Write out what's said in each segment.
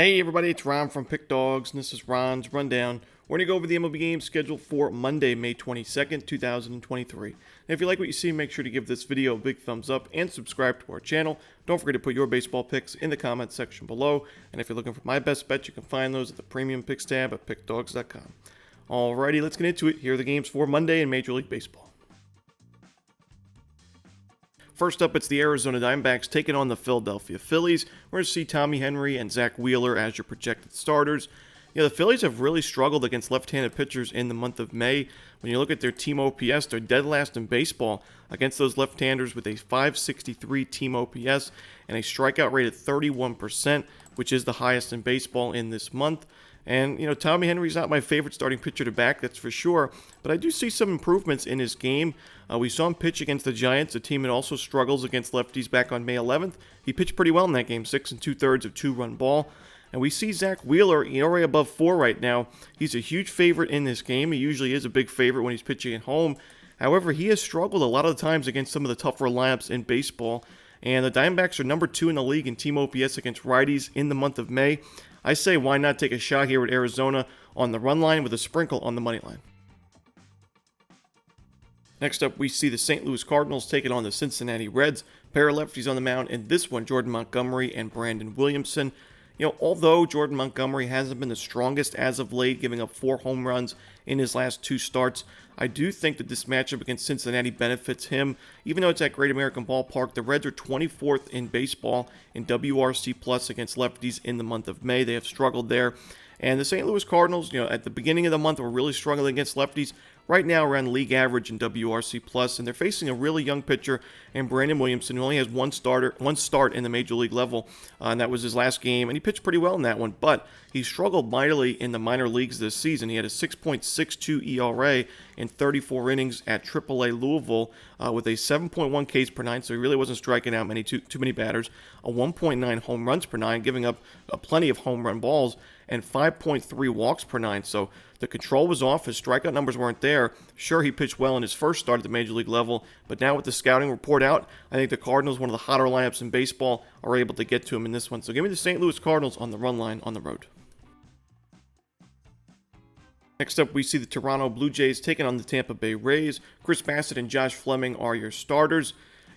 Hey everybody, it's Ron from Pick Dawgz, and this is Ron's Rundown. We're going to go over the MLB games scheduled for Monday, May 22nd, 2023. And if you like what you see, make sure to give this video a big thumbs up and subscribe to our channel. Don't forget to put your baseball picks in the comments section below. And if you're looking for my best bets, you can find those at the Premium Picks tab at Pickdawgz.com. Alrighty, let's get into it. Here are the games for Monday in Major League Baseball. First up, it's the Arizona Diamondbacks taking on the Philadelphia Phillies. We're going to see Tommy Henry and Zach Wheeler as your projected starters. The Phillies have really struggled against left-handed pitchers in the month of May. When you look at their team OPS, they're dead last in baseball against those left-handers with a .563 team OPS and a strikeout rate of 31%, which is the highest in baseball in this month. And, Tommy Henry's not my favorite starting pitcher to back, that's for sure. But I do see some improvements in his game. We saw him pitch against the Giants, a team that also struggles against lefties back on May 11th. He pitched pretty well in that game, 6 2/3 of two-run ball. And we see Zach Wheeler, ERA above 4 right now. He's a huge favorite in this game. He usually is a big favorite when he's pitching at home. However, he has struggled a lot of the times against some of the tougher lineups in baseball. And the Diamondbacks are number 2 in the league in team OPS against righties in the month of May. I say why not take a shot here with Arizona on the run line with a sprinkle on the money line. Next up, we see the St. Louis Cardinals taking on the Cincinnati Reds. Pair of lefties on the mound in this one, Jordan Montgomery and Brandon Williamson. Although Jordan Montgomery hasn't been the strongest as of late, giving up 4 home runs in his last 2 starts, I do think that this matchup against Cincinnati benefits him. Even though it's at Great American Ballpark, the Reds are 24th in baseball in WRC plus against lefties in the month of May. They have struggled there. And the St. Louis Cardinals, at the beginning of the month, were really struggling against lefties. Right now, around league average in WRC plus, and they're facing a really young pitcher in Brandon Williamson, who only has one start in the major league level, and that was his last game. And he pitched pretty well in that one, but he struggled mightily in the minor leagues this season. He had a 6.62 ERA in 34 innings at AAA Louisville with a 7.1 Ks per nine, so he really wasn't striking out too many batters. A 1.9 home runs per nine, giving up plenty of home run balls, and 5.3 walks per nine. So the control was off. His strikeout numbers weren't there. Sure, he pitched well in his first start at the major league level, but now with the scouting report out, I think the Cardinals, one of the hotter lineups in baseball, are able to get to him in this one. So give me the St. Louis Cardinals on the run line on the road. Next up, we see the Toronto Blue Jays taking on the Tampa Bay Rays. Chris Bassitt and Josh Fleming are your starters.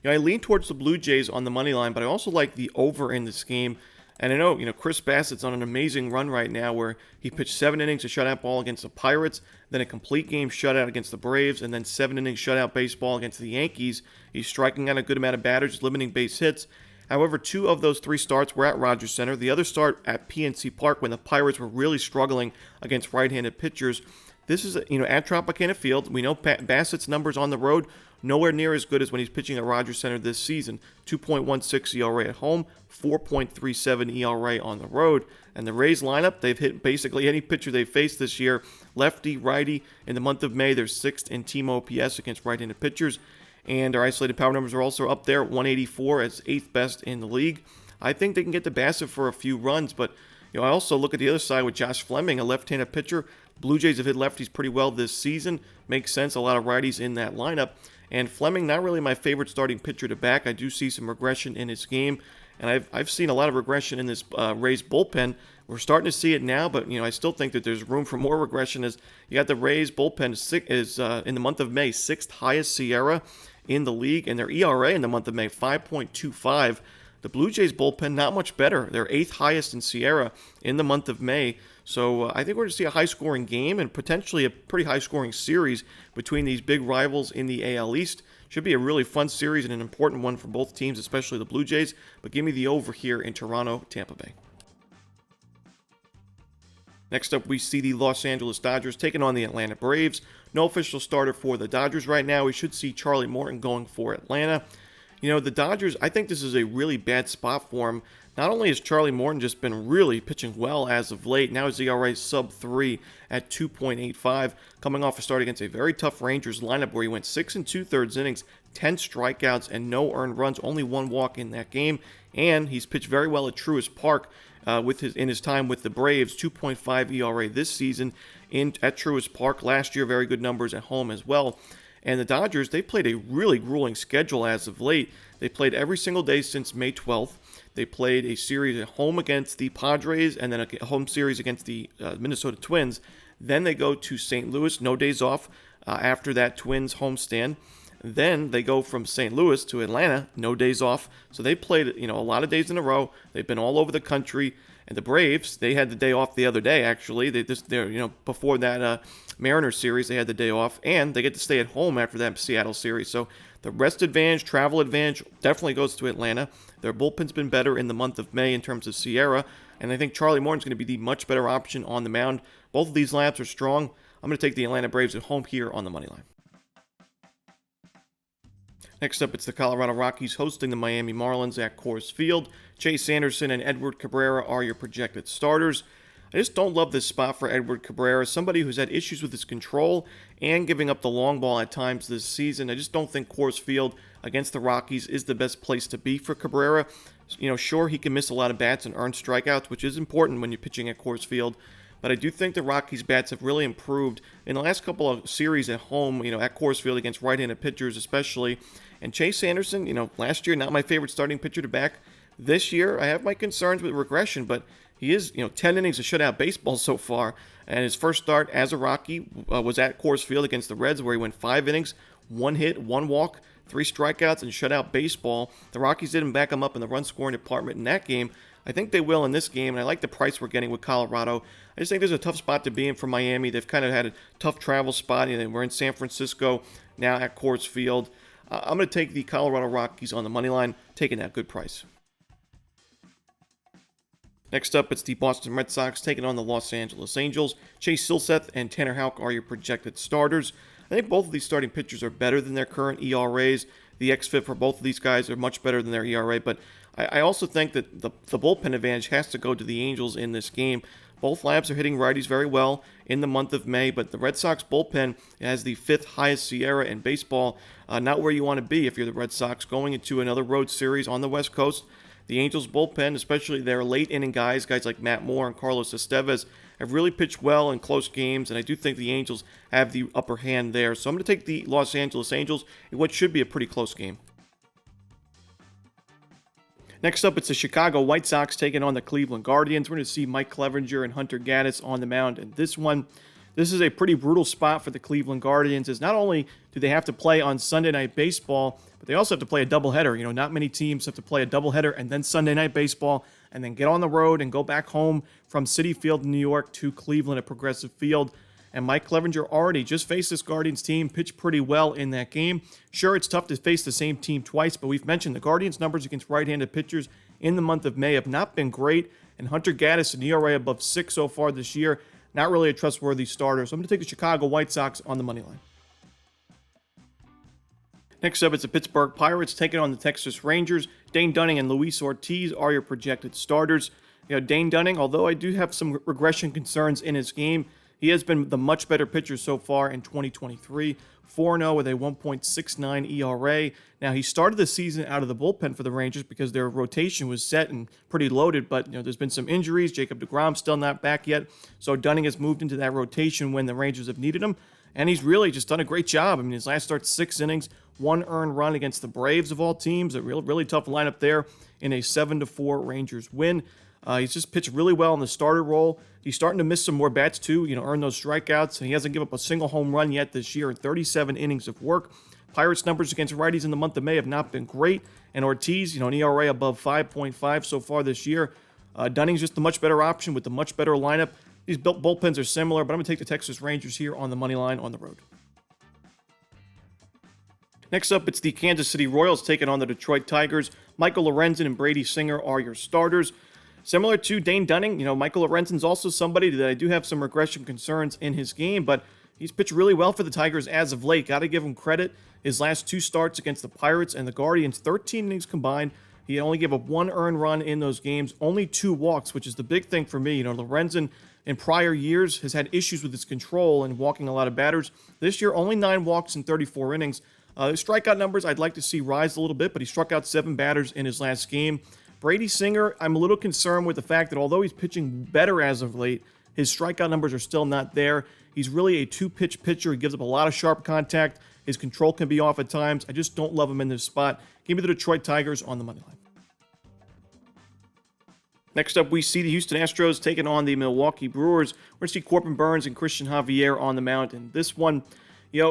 I lean towards the Blue Jays on the money line, but I also like the over in this game. And I know, Chris Bassitt's on an amazing run right now where he pitched 7 innings of shutout ball against the Pirates, then a complete game shutout against the Braves, and then 7 innings shutout baseball against the Yankees. He's striking out a good amount of batters, limiting base hits. However, 2 of those 3 starts were at Rogers Center. The other start at PNC Park when the Pirates were really struggling against right-handed pitchers. This is, at Tropicana Field. We know Bassitt's numbers on the road nowhere near as good as when he's pitching at Rogers Center this season. 2.16 ERA at home, 4.37 ERA on the road. And the Rays lineup, they've hit basically any pitcher they've faced this year. Lefty, righty. In the month of May, they're 6th in team OPS against right-handed pitchers. And their isolated power numbers are also up there, 184 as 8th best in the league. I think they can get to Bassitt for a few runs, but I also look at the other side with Josh Fleming, a left-handed pitcher. Blue Jays have hit lefties pretty well this season. Makes sense, a lot of righties in that lineup. And Fleming, not really my favorite starting pitcher to back. I do see some regression in his game, and I've seen a lot of regression in this Rays bullpen. We're starting to see it now, but I still think that there's room for more regression. As you got the Rays bullpen is in the month of May 6th highest SIERA in the league, and their ERA in the month of May 5.25. The Blue Jays bullpen, not much better. They're 8th highest in SIERA in the month of May. So I think we're going to see a high-scoring game and potentially a pretty high-scoring series between these big rivals in the AL East. Should be a really fun series and an important one for both teams, especially the Blue Jays. But give me the over here in Toronto, Tampa Bay. Next up, we see the Los Angeles Dodgers taking on the Atlanta Braves. No official starter for the Dodgers right now. We should see Charlie Morton going for Atlanta. The Dodgers, I think this is a really bad spot for him. Not only has Charlie Morton just been really pitching well as of late, now his ERA sub-3 at 2.85, coming off a start against a very tough Rangers lineup where he went 6 2/3 innings, 10 strikeouts, and no earned runs, only 1 walk in that game. And he's pitched very well at Truist Park in his time with the Braves, 2.5 ERA this season at Truist Park. Last year, very good numbers at home as well. And the Dodgers, they played a really grueling schedule as of late. They played every single day since May 12th. They played a series at home against the Padres and then a home series against the Minnesota Twins. Then they go to St. Louis, no days off after that Twins homestand. Then they go from St. Louis to Atlanta, no days off. So they played, a lot of days in a row. They've been all over the country. And the Braves, they had the day off the other day, actually. Before that Mariners series, they had the day off. And they get to stay at home after that Seattle series. So the rest advantage, travel advantage, definitely goes to Atlanta. Their bullpen's been better in the month of May in terms of Sierra. And I think Charlie Morton's going to be the much better option on the mound. Both of these labs are strong. I'm going to take the Atlanta Braves at home here on the money line. Next up, it's the Colorado Rockies hosting the Miami Marlins at Coors Field. Chase Anderson and Edward Cabrera are your projected starters. I just don't love this spot for Edward Cabrera, somebody who's had issues with his control and giving up the long ball at times this season. I just don't think Coors Field against the Rockies is the best place to be for Cabrera. Sure, he can miss a lot of bats and earn strikeouts, which is important when you're pitching at Coors Field. But I do think the Rockies' bats have really improved in the last couple of series at home, at Coors Field against right-handed pitchers especially. And Chase Anderson, last year, not my favorite starting pitcher to back. This year, I have my concerns with regression, but he is, 10 innings of shutout baseball so far. And his first start as a Rocky was at Coors Field against the Reds, where he went 5 innings, 1 hit, 1 walk, 3 strikeouts, and shutout baseball. The Rockies didn't back him up in the run-scoring department in that game. I think they will in this game, and I like the price we're getting with Colorado. I just think there's a tough spot to be in for Miami. They've kind of had a tough travel spot. We're in San Francisco, now at Coors Field. I'm going to take the Colorado Rockies on the money line, taking that good price. Next up, it's the Boston Red Sox taking on the Los Angeles Angels. Chase Silseth and Tanner Houck are your projected starters. I think both of these starting pitchers are better than their current ERAs. The xFIP for both of these guys are much better than their ERA, but I also think that the bullpen advantage has to go to the Angels in this game. Both labs are hitting righties very well in the month of May, but the Red Sox bullpen has the 5th highest Sierra in baseball. Not where you want to be if you're the Red Sox going into another road series on the West Coast. The Angels bullpen, especially their late inning guys like Matt Moore and Carlos Estevez, have really pitched well in close games, and I do think the Angels have the upper hand there. So I'm going to take the Los Angeles Angels in what should be a pretty close game. Next up, it's the Chicago White Sox taking on the Cleveland Guardians. We're going to see Mike Clevenger and Hunter Gaddis on the mound in this one. This is a pretty brutal spot for the Cleveland Guardians, as not only do they have to play on Sunday Night Baseball, but they also have to play a doubleheader. Not many teams have to play a doubleheader and then Sunday Night Baseball and then get on the road and go back home from Citi Field in New York to Cleveland at Progressive Field. And Mike Clevenger already just faced this Guardians team, pitched pretty well in that game. Sure, it's tough to face the same team twice, but we've mentioned the Guardians' numbers against right-handed pitchers in the month of May have not been great. And Hunter Gaddis, an ERA above 6 so far this year, not really a trustworthy starter. So I'm going to take the Chicago White Sox on the money line. Next up, it's the Pittsburgh Pirates taking on the Texas Rangers. Dane Dunning and Luis Ortiz are your projected starters. Dane Dunning, although I do have some regression concerns in his game, he has been the much better pitcher so far in 2023. 4-0 with a 1.69 ERA. Now, he started the season out of the bullpen for the Rangers because their rotation was set and pretty loaded, but there's been some injuries. Jacob deGrom still not back yet, so Dunning has moved into that rotation when the Rangers have needed him, and he's really just done a great job. His last start, 6 innings, 1 earned run against the Braves of all teams. A really tough lineup there in a 7-4 Rangers win. He's just pitched really well in the starter role. He's starting to miss some more bats too, earn those strikeouts. He hasn't given up a single home run yet this year in 37 innings of work. Pirates' numbers against righties in the month of May have not been great. And Ortiz, an ERA above 5.5 so far this year. Dunning's just the much better option with the much better lineup. These bullpens are similar, but I'm going to take the Texas Rangers here on the money line on the road. Next up, it's the Kansas City Royals taking on the Detroit Tigers. Michael Lorenzen and Brady Singer are your starters. Similar to Dane Dunning, Michael Lorenzen's also somebody that I do have some regression concerns in his game, but he's pitched really well for the Tigers as of late. Got to give him credit. His last 2 starts against the Pirates and the Guardians, 13 innings combined. He only gave up 1 earned run in those games, only 2 walks, which is the big thing for me. Lorenzen in prior years has had issues with his control and walking a lot of batters. This year, only 9 walks in 34 innings. His strikeout numbers I'd like to see rise a little bit, but he struck out 7 batters in his last game. Brady Singer, I'm a little concerned with the fact that although he's pitching better as of late, his strikeout numbers are still not there. He's really a 2-pitch pitcher. He gives up a lot of sharp contact. His control can be off at times. I just don't love him in this spot. Give me the Detroit Tigers on the money line. Next up, we see the Houston Astros taking on the Milwaukee Brewers. We're going to see Corbin Burnes and Christian Javier on the mound in this one.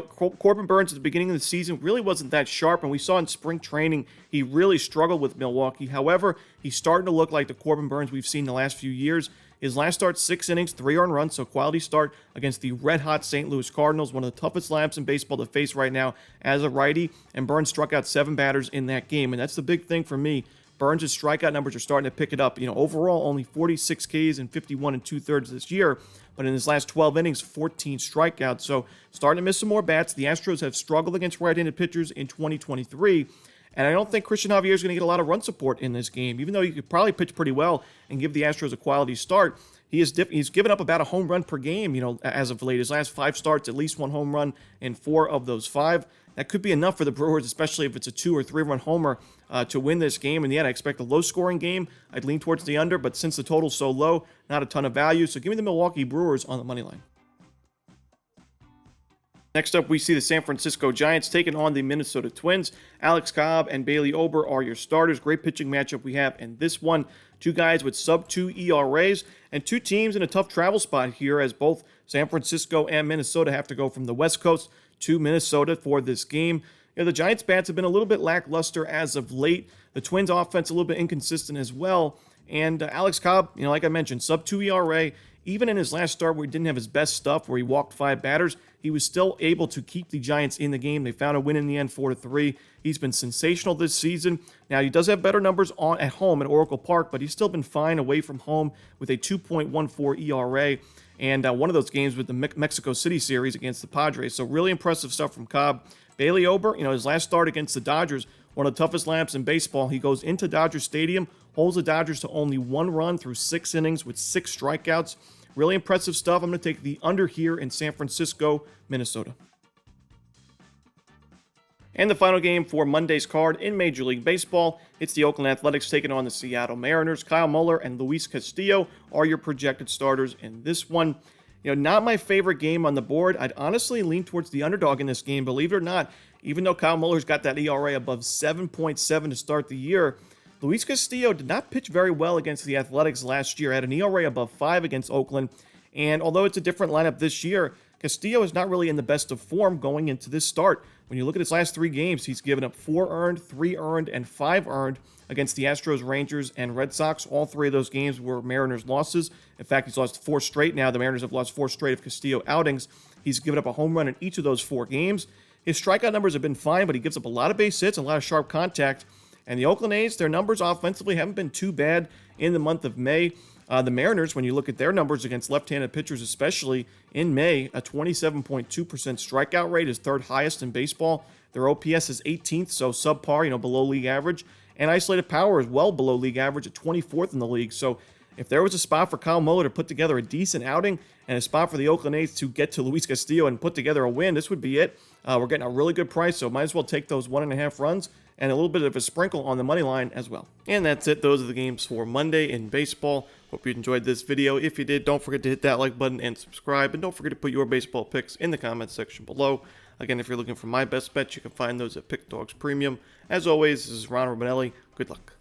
Corbin Burnes at the beginning of the season really wasn't that sharp, and we saw in spring training he really struggled with Milwaukee. However, he's starting to look like the Corbin Burnes we've seen the last few years. His last start, 6 innings, 3 earned runs, so quality start against the red-hot St. Louis Cardinals, one of the toughest lineups in baseball to face right now as a righty, and Burnes struck out 7 batters in that game, and that's the big thing for me. Burnes' strikeout numbers are starting to pick it up. Overall, only 46 Ks and 51 2/3 this year, but in his last 12 innings, 14 strikeouts. So starting to miss some more bats. The Astros have struggled against right-handed pitchers in 2023, and I don't think Christian Javier is going to get a lot of run support in this game. Even though he could probably pitch pretty well and give the Astros a quality start, he's given up about a home run per game, as of late. His last 5 starts, at least 1 home run in 4 of those 5. That could be enough for the Brewers, especially if it's a 2 or 3 run homer to win this game. In the end, I expect a low-scoring game. I'd lean towards the under, but since the total's so low, not a ton of value. So give me the Milwaukee Brewers on the money line. Next up, we see the San Francisco Giants taking on the Minnesota Twins. Alex Cobb and Bailey Ober are your starters. Great pitching matchup we have in this one. 2 guys with sub-2 ERAs and 2 teams in a tough travel spot here, as both San Francisco and Minnesota have to go from the West Coast to Minnesota for this game. The Giants' bats have been a little bit lackluster as of late. The Twins' offense a little bit inconsistent as well. And Alex Cobb, like I mentioned, sub-2 ERA. Even in his last start where he didn't have his best stuff, where he walked 5 batters, he was still able to keep the Giants in the game. They found a win in the end, 4-3. He's been sensational this season. Now, he does have better numbers at home at Oracle Park, but he's still been fine away from home with a 2.14 ERA. And one of those games with the Mexico City series against the Padres. So really impressive stuff from Cobb. Bailey Ober, his last start against the Dodgers, one of the toughest lineups in baseball. He goes into Dodger Stadium, holds the Dodgers to only 1 run through 6 innings with 6 strikeouts. Really impressive stuff. I'm going to take the under here in San Francisco, Minnesota. And the final game for Monday's card in Major League Baseball, it's the Oakland Athletics taking on the Seattle Mariners. Kyle Muller and Luis Castillo are your projected starters in this one. Not my favorite game on the board. I'd honestly lean towards the underdog in this game, believe it or not. Even though Kyle Muller's got that ERA above 7.7 to start the year, Luis Castillo did not pitch very well against the Athletics last year. Had an ERA above 5 against Oakland. And although it's a different lineup this year, Castillo is not really in the best of form going into this start. When you look at his last 3 games, he's given up 4 earned, 3 earned, and 5 earned against the Astros, Rangers, and Red Sox. All 3 of those games were Mariners losses. In fact, he's lost 4 straight now. The Mariners have lost 4 straight of Castillo outings. He's given up a home run in each of those 4 games. His strikeout numbers have been fine, but he gives up a lot of base hits and a lot of sharp contact. And the Oakland A's, their numbers offensively haven't been too bad in the month of May. The Mariners, when you look at their numbers against left-handed pitchers, especially in May, a 27.2% strikeout rate is 3rd highest in baseball. Their OPS is 18th, so subpar, below league average. And isolated power is well below league average at 24th in the league. So if there was a spot for Kyle Muller to put together a decent outing and a spot for the Oakland A's to get to Luis Castillo and put together a win, this would be it. We're getting a really good price, so might as well take those 1.5 runs and a little bit of a sprinkle on the money line as well. And that's it. Those are the games for Monday in baseball. Hope you enjoyed this video. If you did, don't forget to hit that like button and subscribe. And don't forget to put your baseball picks in the comments section below. Again, if you're looking for my best bets, you can find those at Pickdawgz Premium. As always, this is Ron Romanelli. Good luck.